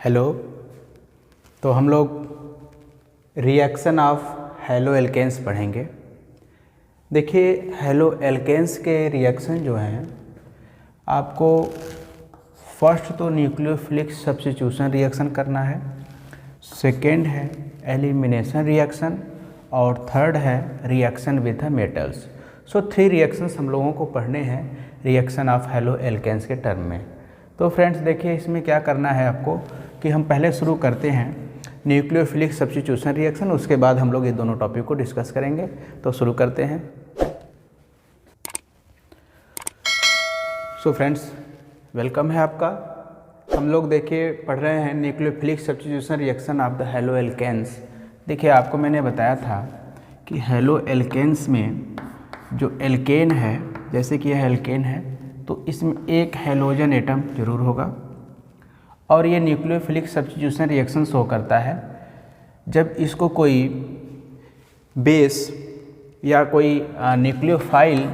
Hello. तो हम लोग रिएक्शन ऑफ हैलो एल्केन्स पढ़ेंगे। देखिए, हैलो एल्केन्स के रिएक्शन जो हैं, आपको फर्स्ट तो न्यूक्लियोफिलिक सब्स्टिट्यूशन रिएक्शन करना है, सेकेंड है एलिमिनेशन रिएक्शन और थर्ड है reaction with the metals. So 3 reactions हम लोगों को पढ़ने हैं रिएक्शन ऑफ हैलो एल्केन्स के टर्म में। तो फ्रेंड्स देखिए, इसमें क्या करना है आपको कि हम पहले शुरू करते हैं न्यूक्लियोफिलिक सब्स्टिट्यूशन रिएक्शन, उसके बाद हम लोग ये दोनों टॉपिक को डिस्कस करेंगे। तो शुरू करते हैं। सो फ्रेंड्स, वेलकम है आपका। हम लोग देखिए पढ़ रहे हैं nucleophilic substitution reaction of the haloalkanes. देखिए, आपको मैंने बताया था कि हैलो एल्केन्स में जो एल्केन है, जैसे कि यह एल्केन है तो इसमें एक हैलोजन एटम जरूर होगा और ये न्यूक्लियोफिलिक सब्स्टिट्यूशन रिएक्शन शो करता है जब इसको कोई बेस या कोई न्यूक्लियोफाइल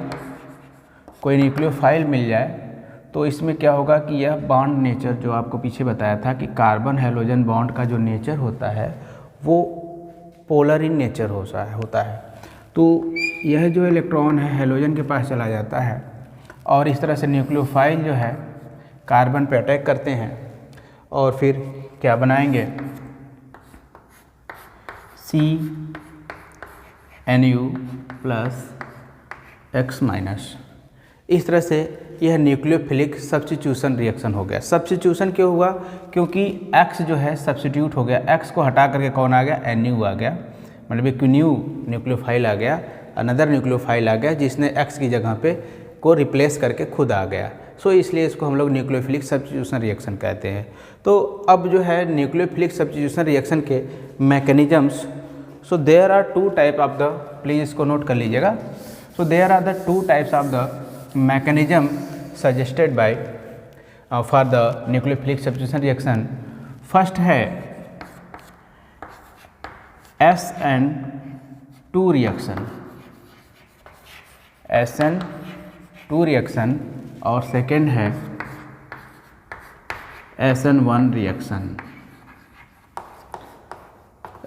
मिल जाए। तो इसमें क्या होगा कि यह बॉन्ड नेचर जो आपको पीछे बताया था कि कार्बन हैलोजन बॉन्ड का जो नेचर होता है वो पोलर इन नेचर होता है। तो यह जो इलेक्ट्रॉन है हैलोजन के पास चला जाता है और इस तरह से न्यूक्लियोफाइल जो है कार्बन पे अटैक करते हैं और फिर क्या बनाएंगे, CNU प्लस X माइनस। इस तरह से यह न्यूक्लियोफिलिक सब्स्टिट्यूशन रिएक्शन हो गया। सब्स्टिट्यूशन क्यों हुआ? क्योंकि X जो है सब्स्टिट्यूट हो गया। X को हटा करके कौन आ गया? NU आ गया, मतलब एक न्यू न्यूक्लियोफाइल आ गया, अनदर न्यूक्लियोफाइल आ गया जिसने X की जगह पे को रिप्लेस करके खुद आ गया। सो इसलिए इसको हम लोग न्यूक्लियोफिलिक सब्स्टिट्यूशन रिएक्शन कहते हैं। तो अब जो है न्यूक्लियोफिलिक सब्स्टिट्यूशन रिएक्शन के mechanisms, so there are 2 type of the, please इसको नोट कर लीजिएगा। So there are the 2 types of the mechanism suggested by for the nucleophilic substitution reaction. First है SN2 रिएक्शन, SN2 रिएक्शन, और second है SN1 reaction,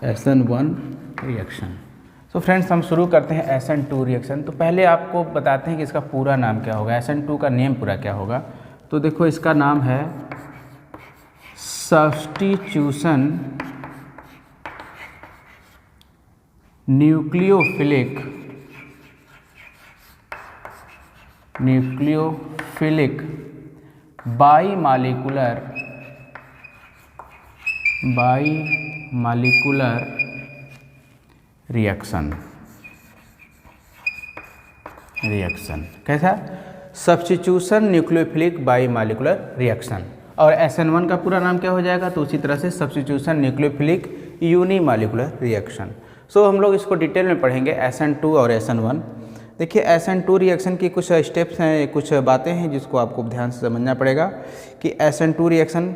SN1 reaction. तो friends, हम शुरू करते हैं SN2 रिएक्शन। तो पहले आपको बताते हैं कि इसका पूरा नाम क्या होगा, SN2 का नेम पूरा क्या होगा। तो देखो, इसका नाम है सब्स्टिट्यूशन न्यूक्लियोफिलिक बाईमालिकुलर रिएक्शन। कैसा? Substitution nucleophilic bimolecular reaction. और SN1 का पूरा नाम क्या हो जाएगा? तो उसी तरह से सब्स्टिट्यूशन न्यूक्लियोफिलिक यूनिमालिकुलर रिएक्शन। सो हम लोग इसको डिटेल में पढ़ेंगे, SN2 और SN1। देखिए, SN2 रिएक्शन की कुछ स्टेप्स हैं, कुछ बातें हैं जिसको आपको ध्यान से समझना पड़ेगा कि SN2 रिएक्शन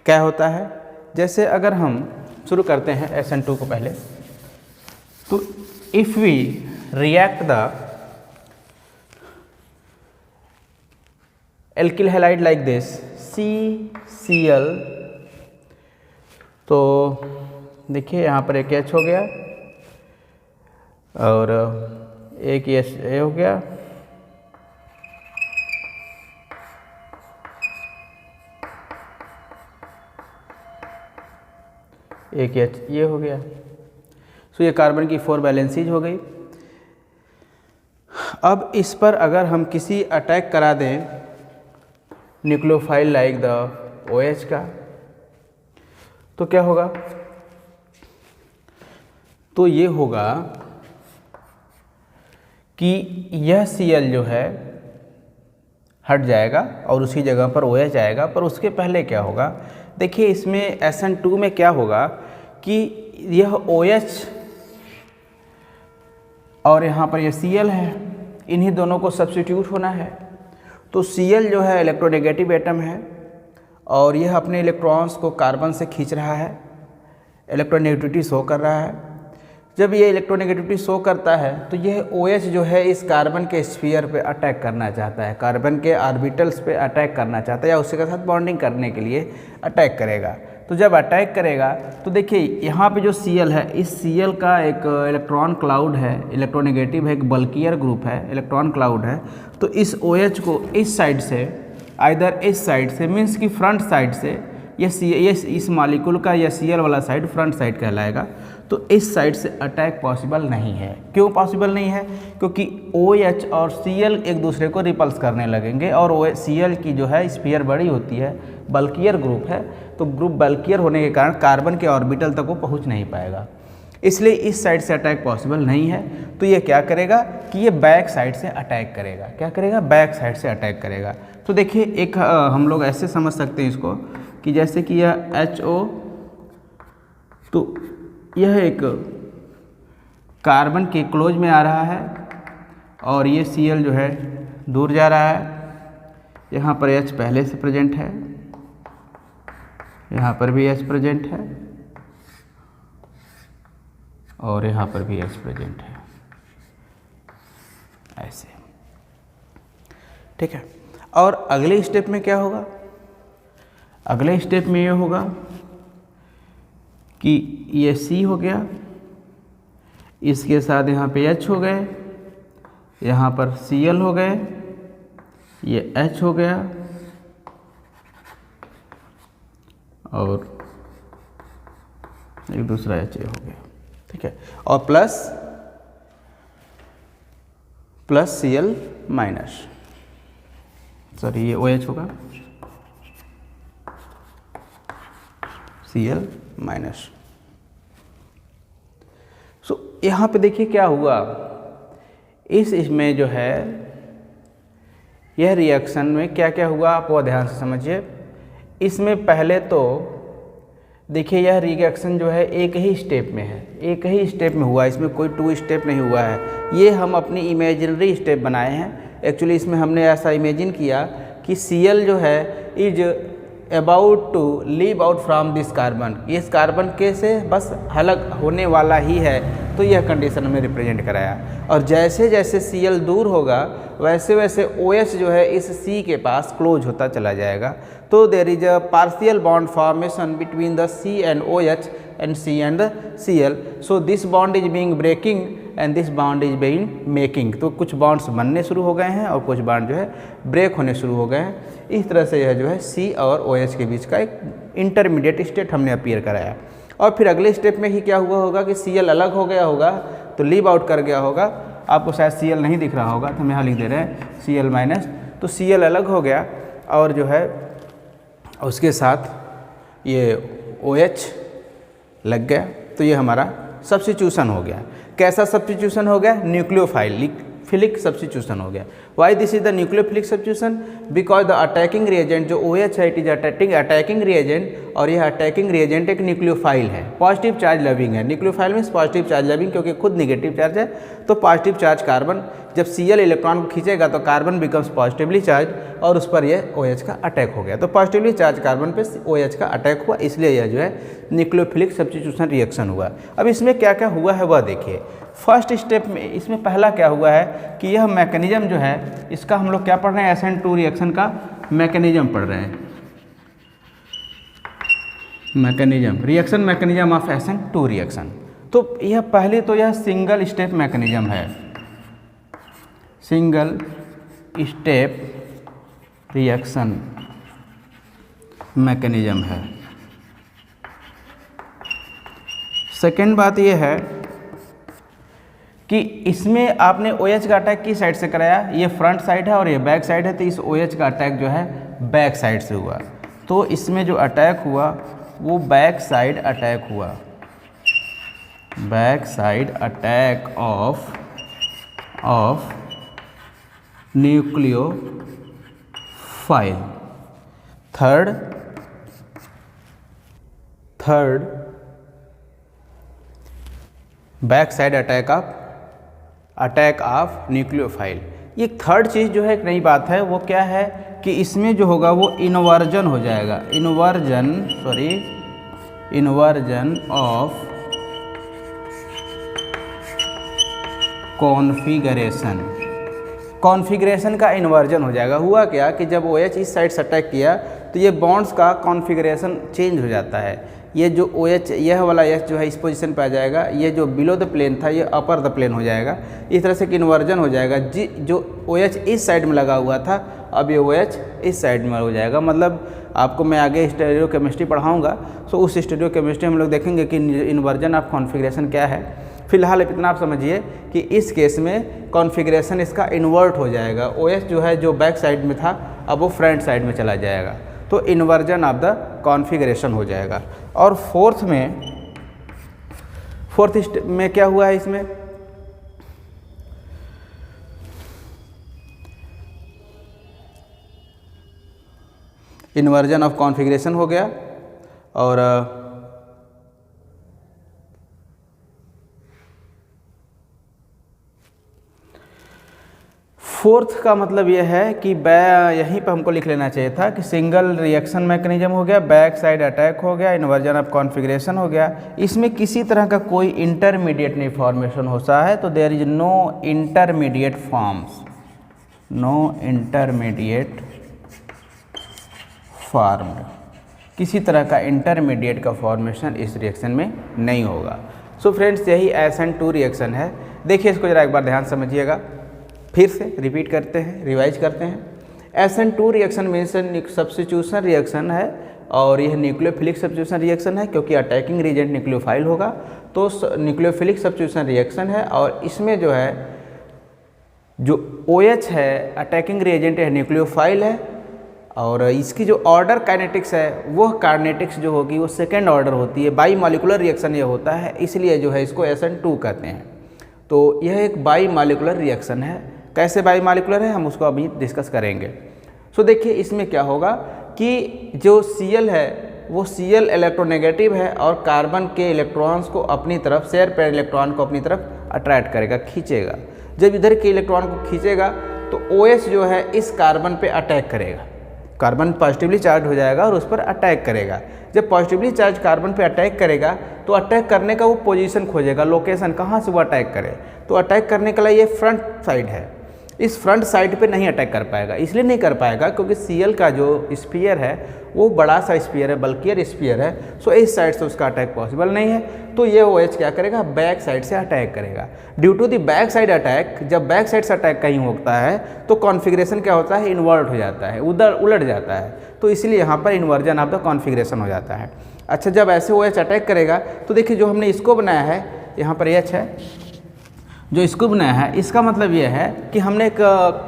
क्या होता है। जैसे अगर हम शुरू करते हैं SN2 को पहले, तो if we react the alkyl halide like this CCl, तो देखिए यहाँ पर एक H हो गया और एक A हो गया, एक H ये हो गया। सो ये कार्बन की 4 वैलेंसीज हो गई। अब इस पर अगर हम किसी अटैक करा दें न्यूक्लियोफाइल लाइक द OH का, तो क्या होगा? तो ये होगा कि यह Cl जो है हट जाएगा और उसी जगह पर OH आएगा। पर उसके पहले क्या होगा? देखिए, इसमें SN2 में क्या होगा कि यह OH और यहाँ पर यह Cl है, इन्हीं दोनों को सब्स्टिट्यूट होना है। तो Cl जो है इलेक्ट्रोनेगेटिव एटम है और यह अपने इलेक्ट्रॉन्स को कार्बन से खींच रहा है, इलेक्ट्रोनेगेटिविटी शो कर रहा है। जब ये इलेक्ट्रोनेगेटिविटी शो करता है तो यह OH जो है इस कार्बन के स्फीयर पे अटैक करना चाहता है, कार्बन के ऑर्बिटल्स पे अटैक करना चाहता है या उसके साथ बॉन्डिंग करने के लिए अटैक करेगा। तो जब अटैक करेगा तो देखिए यहाँ पे जो Cl है, इस Cl का एक इलेक्ट्रॉन क्लाउड है, इलेक्ट्रोनेगेटिव है, एक बल्कियर ग्रुप है, इलेक्ट्रॉन क्लाउड है। तो इस OH को इस साइड से, आइदर इस साइड से मीन्स कि फ्रंट साइड से, ये इस मॉलिक्यूल का या Cl वाला साइड फ्रंट साइड कहलाएगा। तो इस साइड से अटैक पॉसिबल नहीं है। क्यों पॉसिबल नहीं है? क्योंकि OH और Cl एक दूसरे को रिपल्स करने लगेंगे और Cl की जो है स्फीयर बड़ी होती है, बल्कियर ग्रुप है, तो ग्रुप बल्कियर होने के कारण कार्बन के ऑर्बिटल तक वो पहुंच नहीं पाएगा, इसलिए इस साइड से अटैक पॉसिबल नहीं है। तो ये क्या करेगा कि ये बैक साइड से अटैक करेगा। क्या करेगा? बैक साइड से अटैक करेगा। तो देखिए एक हम लोग ऐसे समझ सकते हैं इसको कि जैसे कि यह HO, तो यह एक कार्बन के क्लोज में आ रहा है और ये Cl जो है दूर जा रहा है। यहाँ पर H पहले से प्रेजेंट है, यहाँ पर भी H प्रेजेंट है और यहाँ पर भी H प्रेजेंट है, ऐसे। ठीक है। और अगले स्टेप में क्या होगा? अगले स्टेप में ये होगा कि ये C हो गया, इसके साथ यहाँ पे H हो गए, यहाँ पर Cl हो गए, ये H हो गया और एक दूसरा HA हो गया। ठीक है। और प्लस Cl माइनस, सॉरी ये OH होगा, Cl माइनस। सो यहाँ पे देखिए क्या हुआ, इसमें जो है यह रिएक्शन में क्या क्या हुआ आप वो ध्यान से समझिए। इसमें पहले तो देखिए यह रिएक्शन जो है एक ही स्टेप में है, एक ही स्टेप में हुआ, इसमें कोई 2 स्टेप नहीं हुआ है। ये हम अपनी इमेजिनरी स्टेप बनाए हैं। एक्चुअली इसमें हमने ऐसा इमेजिन किया कि Cl जो है is about to leave out from this carbon, इस कार्बन के से बस अलग होने वाला ही है, तो यह कंडीशन हमें रिप्रेजेंट कराया। और जैसे जैसे Cl दूर होगा वैसे वैसे OH जो है इस C के पास क्लोज होता चला जाएगा। तो there is a partial bond formation between the C and OH and C and Cl. So this bond is being breaking and this bond is being making. तो कुछ बॉन्ड्स बनने शुरू हो गए हैं और कुछ बॉन्ड जो है ब्रेक होने शुरू हो गए हैं। इस तरह से यह जो है C और OH के बीच का एक इंटरमीडिएट स्टेट हमने अपीयर कराया। और फिर अगले स्टेप में ही क्या हुआ होगा कि Cl अलग हो गया होगा, तो लीव आउट कर गया होगा। आपको शायद Cl नहीं दिख रहा होगा तो हम यहाँ लिख दे रहे हैं Cl माइनस। तो Cl अलग हो गया और जो है उसके साथ ये OH लग गया, तो ये हमारा सब्स्टिट्यूशन हो गया। कैसा सब्स्टिट्यूशन हो गया? न्यूक्लियोफिलिक सब्स्टिट्यूशन हो गया। Why this is the nucleophilic substitution? Because the attacking reagent जो OH है इट इज अटैकिंग रिएजेंट, और यह अटैकिंग रिएजेंट एक न्यूक्लियोफाइल है, पॉजिटिव चार्ज लविंग है। Nucleophile means positive charge loving, क्योंकि खुद निगेटिव चार्ज है। तो पॉजिटिव चार्ज कार्बन जब Cl इलेक्ट्रॉन को खींचेगा तो कार्बन बिकम्स पॉजिटिवली चार्ज और उस पर यह OH का अटैक हो गया। तो पॉजिटिवली चार्ज कार्बन पे OH का अटैक हुआ, इसलिए यह जो है न्यूक्लियोफिलिक सब्स्टिट्यूशन रिएक्शन हुआ। अब इसमें क्या क्या हुआ है वह देखिए। फर्स्ट स्टेप में इसमें पहला क्या हुआ है कि यह मैकेनिज्म जो है इसका हम लोग क्या पढ़ रहे हैं? SN2 रिएक्शन का मैकेनिज्म पढ़ रहे हैं। Mechanism, reaction mechanism of SN2 reaction. तो यह पहले तो यह सिंगल स्टेप मैकेनिज्म है, सिंगल स्टेप रिएक्शन मैकेनिज्म है। सेकेंड बात यह है कि इसमें आपने OH का अटैक किस साइड से कराया? ये फ्रंट साइड है और ये बैक साइड है, तो इस OH का अटैक जो है बैक साइड से हुआ। तो इसमें जो अटैक हुआ वो बैक साइड अटैक हुआ, back side attack of nucleophile. Third back side attack of nucleophile. ये थर्ड चीज़ जो है एक नई बात है, वो क्या है कि इसमें जो होगा वो इन्वर्जन हो जाएगा, इन्वर्जन ऑफ कॉन्फ़िगरेशन का इन्वर्जन हो जाएगा। हुआ क्या कि जब OH इस साइड से अटैक किया तो ये बॉन्ड्स का कॉन्फ़िगरेशन चेंज हो जाता है। ये जो OH यह वाला H जो है इस पोजीशन पे आ जाएगा, ये जो बिलो द प्लेन था ये अपर द प्लेन हो जाएगा। इस तरह से इन्वर्जन हो जाएगा। जो OH इस साइड में लगा हुआ था अब ये OH इस साइड में हो जाएगा। मतलब आपको मैं आगे स्टीरियो केमिस्ट्री पढ़ाऊँगा, सो उस स्टीरियो केमिस्ट्री हम लोग देखेंगे कि इन्वर्जन ऑफ कॉन्फ़िगरेशन क्या है। फिलहाल इतना आप समझिए कि इस केस में कॉन्फ़िगरेशन इसका इन्वर्ट हो जाएगा। OH जो है जो बैक साइड में था अब वो फ्रंट साइड में चला जाएगा, तो इन्वर्जन ऑफ द कॉन्फ़िगरेशन हो जाएगा। और फोर्थ स्टेप में क्या हुआ है, इसमें इन्वर्जन ऑफ कॉन्फ़िगरेशन हो गया। और फोर्थ का मतलब यह है कि यहीं पर हमको लिख लेना चाहिए था कि सिंगल रिएक्शन मैकेनिज्म हो गया, बैक साइड अटैक हो गया, इन्वर्जन ऑफ कॉन्फ़िगरेशन हो गया। इसमें किसी तरह का कोई इंटरमीडिएट नहीं फॉर्मेशन होता है, तो there is no intermediate forms, no intermediate formed. किसी तरह का इंटरमीडिएट का फॉर्मेशन इस रिएक्शन में नहीं होगा। सो फ्रेंड्स, यही SN2 रिएक्शन है। देखिए इसको जरा एक बार ध्यान समझिएगा, फिर से रिपीट करते हैं, रिवाइज करते हैं। SN2 reaction means substitution reaction है, और यह न्यूक्लियोफिलिक सब्स्टिट्यूशन रिएक्शन है क्योंकि अटैकिंग रीजेंट न्यूक्लियोफाइल होगा, तो न्यूक्लियोफिलिक सब्स्टिट्यूशन रिएक्शन है। और इसमें जो है जो OH है अटैकिंग रिएजेंट है, न्यूक्लियोफाइल है, और इसकी जो ऑर्डर काइनेटिक्स है वह काइनेटिक्स जो होगी वो सेकेंड ऑर्डर होती है। बाई मॉलिकुलर रिएक्शन ये होता है, इसलिए जो है इसको SN2 कहते हैं। तो यह एक बाई मॉलिकुलर रिएक्शन है। कैसे बाई मॉलिकुलर है हम उसको अभी डिस्कस करेंगे। सो देखिए इसमें क्या होगा कि जो Cl है वो Cl इलेक्ट्रोनेगेटिव है और कार्बन के इलेक्ट्रॉन्स को अपनी तरफ, शेयर पेयर इलेक्ट्रॉन को अपनी तरफ अट्रैक्ट करेगा, खींचेगा। जब इधर के इलेक्ट्रॉन को खींचेगा तो OH जो है इस कार्बन पे अटैक करेगा, कार्बन पॉजिटिवली चार्ज हो जाएगा और उस पर अटैक करेगा। जब पॉजिटिवली चार्ज कार्बन पे अटैक करेगा तो अटैक करने का वो पोजीशन खोजेगा, लोकेशन कहाँ से वो अटैक करे। तो अटैक करने के लिए ये फ्रंट साइड है, इस फ्रंट साइड पे नहीं अटैक कर पाएगा। इसलिए नहीं कर पाएगा क्योंकि Cl का जो स्फीयर है वो बड़ा सा स्फीयर है, बल्कियर स्फीयर है। सो इस साइड से उसका अटैक पॉसिबल नहीं है, तो ये OH क्या करेगा, बैक साइड से अटैक करेगा। Due to the back side attack, जब बैक साइड से अटैक कहीं होता है तो कॉन्फ़िगरेशन क्या होता है, इन्वर्ट हो जाता है, उधर उलट जाता है। तो इसलिए यहाँ पर इन्वर्जन ऑफ द कॉन्फ़िगरेशन हो जाता है। अच्छा, जब ऐसे OH अटैक करेगा तो देखिए जो हमने इसको बनाया है, यहाँ पर H है, जो इसको बनाया है इसका मतलब ये है कि हमने एक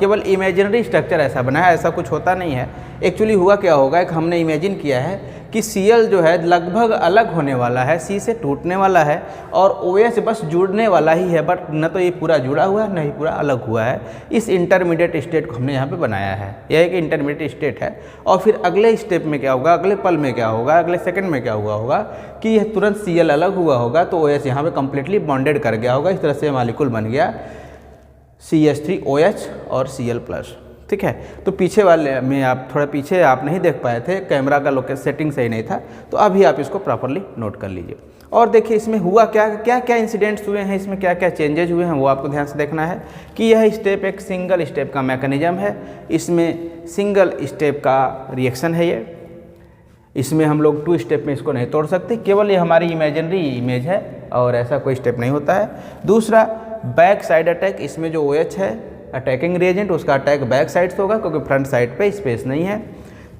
केवल इमेजिनरी स्ट्रक्चर ऐसा बनाया है, ऐसा कुछ होता नहीं है। एक्चुअली हुआ क्या होगा, एक हमने इमेजिन किया है कि Cl जो है लगभग अलग होने वाला है, C से टूटने वाला है, और OH बस जुड़ने वाला ही है, बट न तो ये पूरा जुड़ा हुआ है न ही पूरा अलग हुआ है। इस इंटरमीडिएट स्टेट को हमने यहाँ पे बनाया है, यह एक इंटरमीडिएट स्टेट है। और फिर अगले स्टेप में क्या होगा, अगले पल में क्या होगा, अगले सेकंड में क्या हुआ होगा कि यह तुरंत Cl अलग हुआ होगा, तो OH यहाँ पर कम्प्लीटली बॉन्डेड कर गया होगा। इस तरह से मॉलिक्यूल बन गया CH3OH और Cl+। ठीक है, तो पीछे वाले में आप थोड़ा पीछे आप नहीं देख पाए थे, कैमरा का लोकेशन सेटिंग सही नहीं था, तो अभी आप इसको प्रॉपरली नोट कर लीजिए। और देखिए इसमें हुआ क्या क्या क्या इंसिडेंट्स हुए हैं, इसमें क्या क्या चेंजेज हुए हैं वो आपको ध्यान से देखना है कि यह स्टेप एक सिंगल स्टेप का मैकेनिज्म है। इसमें सिंगल स्टेप का रिएक्शन है ये, इसमें हम लोग 2 स्टेप में इसको नहीं तोड़ सकते, केवल ये हमारी इमेजिनरी इमेज है और ऐसा कोई स्टेप नहीं होता है। दूसरा, बैक साइड अटैक, इसमें जो OH है अटैकिंग रिएजेंट उसका अटैक बैक साइड से होगा क्योंकि फ्रंट साइड पे स्पेस नहीं है।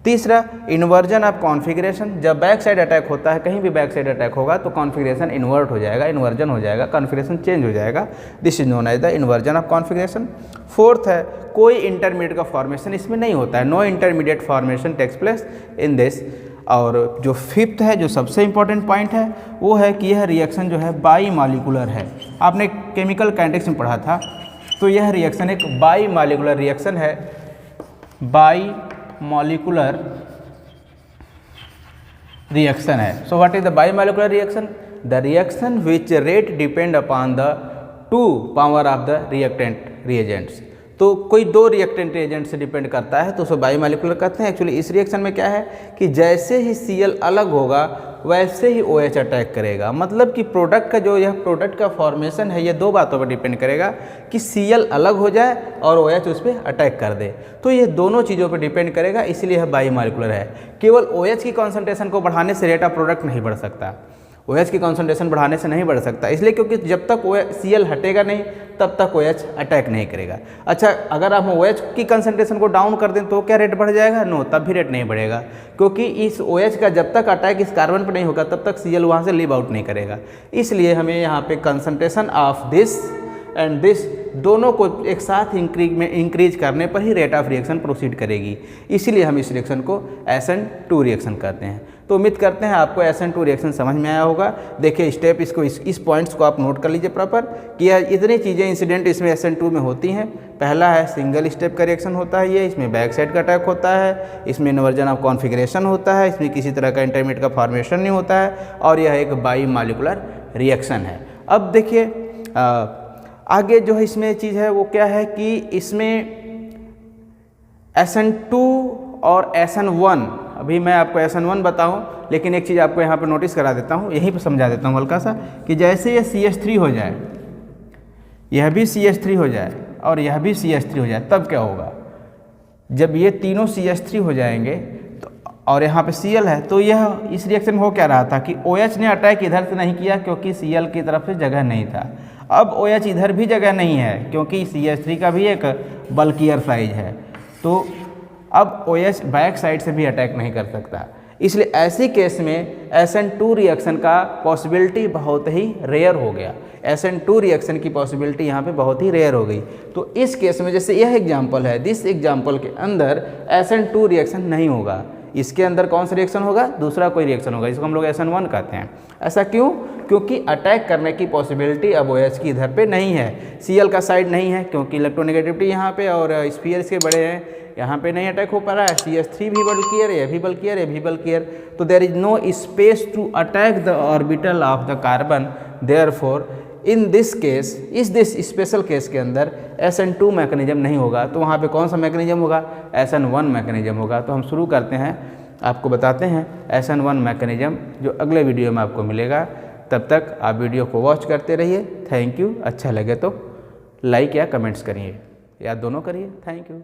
तीसरा, इन्वर्जन ऑफ कॉन्फ़िगरेशन, जब बैक साइड अटैक होता है, कहीं भी बैक साइड अटैक होगा तो कॉन्फ़िगरेशन इन्वर्ट हो जाएगा, इन्वर्जन हो जाएगा, कॉन्फ़िगरेशन चेंज हो जाएगा। This is known as the inversion of configuration. Fourth है, कोई इंटरमीडिएट का फॉर्मेशन इसमें नहीं होता है, no intermediate formation takes place in this. और जो फिफ्थ है, जो सबसे इंपॉर्टेंट पॉइंट है, वो है कि यह रिएक्शन जो है बाई मॉलिकुलर है। आपने केमिकल काइनेटिक्स में पढ़ा था, तो यह रिएक्शन एक बाई मॉलिकुलर रिएक्शन है, बाई मॉलिकुलर रिएक्शन है। So what is the by molecular reaction? The reaction which rate depend upon the 2 power of the reactant reagents. तो कोई दो रिएक्टेंट एजेंट से डिपेंड करता है तो उसे बाईमॉलिक्यूलर कहते हैं। एक्चुअली इस रिएक्शन में क्या है कि जैसे ही Cl अलग होगा वैसे ही OH अटैक करेगा। मतलब कि प्रोडक्ट का जो यह प्रोडक्ट का फॉर्मेशन है ये दो बातों पर डिपेंड करेगा कि Cl अलग हो जाए और OH उस पर अटैक कर दे। तो ये दोनों चीज़ों पर डिपेंड करेगा, इसलिए यह बाईमॉलिक्यूलर है। केवल OH की कॉन्सेंट्रेशन को बढ़ाने से रेट ऑफ प्रोडक्ट नहीं बढ़ सकता, OH की कॉन्सेंट्रेशन बढ़ाने से नहीं बढ़ सकता, इसलिए क्योंकि जब तक Cl हटेगा नहीं तब तक OH अटैक नहीं करेगा। अच्छा, अगर आप OH की कॉन्सेंट्रेशन को डाउन कर दें तो क्या रेट बढ़ जाएगा? नो, तब भी रेट नहीं बढ़ेगा, क्योंकि इस OH का जब तक अटैक इस कार्बन पर नहीं होगा तब तक Cl वहाँ से लीव आउट नहीं करेगा। इसलिए हमें यहाँ पे concentration of this and this दोनों को एक साथ इंक्रीज करने पर ही रेट ऑफ रिएक्शन प्रोसीड करेगी। इसीलिए हम इस रिएक्शन को SN2 रिएक्शन कहते हैं। तो उम्मीद करते हैं आपको SN2 रिएक्शन समझ में आया होगा। देखिए स्टेप इसको इस पॉइंट्स को आप नोट कर लीजिए प्रॉपर कि इतनी चीज़ें इंसिडेंट इसमें SN2 में होती हैं। पहला है सिंगल स्टेप का रिएक्शन होता है ये, इसमें बैक साइड का अटैक होता है, इसमें इन्वर्जन ऑफ कॉन्फिगरेशन होता है, इसमें किसी तरह का इंटरमीडिएट का फॉर्मेशन नहीं होता है और यह एक बाईमॉलिक्यूलर रिएक्शन है। अब देखिए आगे जो है इसमें चीज़ है वो क्या है कि इसमें SN2 और SN1, अभी मैं आपको SN1 बताऊं, लेकिन एक चीज़ आपको यहाँ पर नोटिस करा देता हूँ, यहीं पर समझा देता हूँ हल्का सा कि जैसे ये CH3 हो जाए, यह भी CH3 हो जाए और यह भी CH3 हो जाए, तब क्या होगा? जब ये तीनों CH3 हो जाएंगे तो और यहाँ पे Cl है, तो यह इस रिएक्शन में हो क्या रहा था कि OH ने अटैक इधर से नहीं किया क्योंकि Cl की तरफ से जगह नहीं था। अब OH इधर भी जगह नहीं है क्योंकि CH3 का भी एक बल्कियर साइज है, तो अब OH बैक साइड से भी अटैक नहीं कर सकता। इसलिए ऐसी केस में SN2 रिएक्शन का पॉसिबिलिटी बहुत ही रेयर हो गया। SN2 रिएक्शन की पॉसिबिलिटी यहाँ पे बहुत ही रेयर हो गई। तो इस केस में जैसे यह एग्जांपल है, दिस एग्जांपल के अंदर SN2 रिएक्शन नहीं होगा। इसके अंदर कौन सा रिएक्शन होगा? दूसरा कोई रिएक्शन होगा, इसको हम लोग SN1 कहते हैं। ऐसा क्यों? क्योंकि अटैक करने की पॉसिबिलिटी अब OH की इधर पे नहीं है, Cl का साइड नहीं है क्योंकि इलेक्ट्रोनेगेटिविटी यहाँ पे और स्फीयर इसके बड़े हैं, यहाँ पे नहीं अटैक हो पा रहा है। CH3 भी बल्कियर है, ये भी बल्कियर, ये भी बल्कियर, तो there is no space to attack the orbital of the carbon. Therefore in this case, this special case के अंदर SN2 मैकेनिज्म नहीं होगा, तो वहाँ पे कौन सा मैकेनिज्म होगा? SN1 मैकेनिज्म होगा। तो हम शुरू करते हैं, आपको बताते हैं SN1 मैकेनिज्म जो अगले वीडियो में आपको मिलेगा। तब तक आप वीडियो को वॉच करते रहिए। Thank you. अच्छा लगे तो लाइक या कमेंट्स करिए या दोनों करिए। Thank you.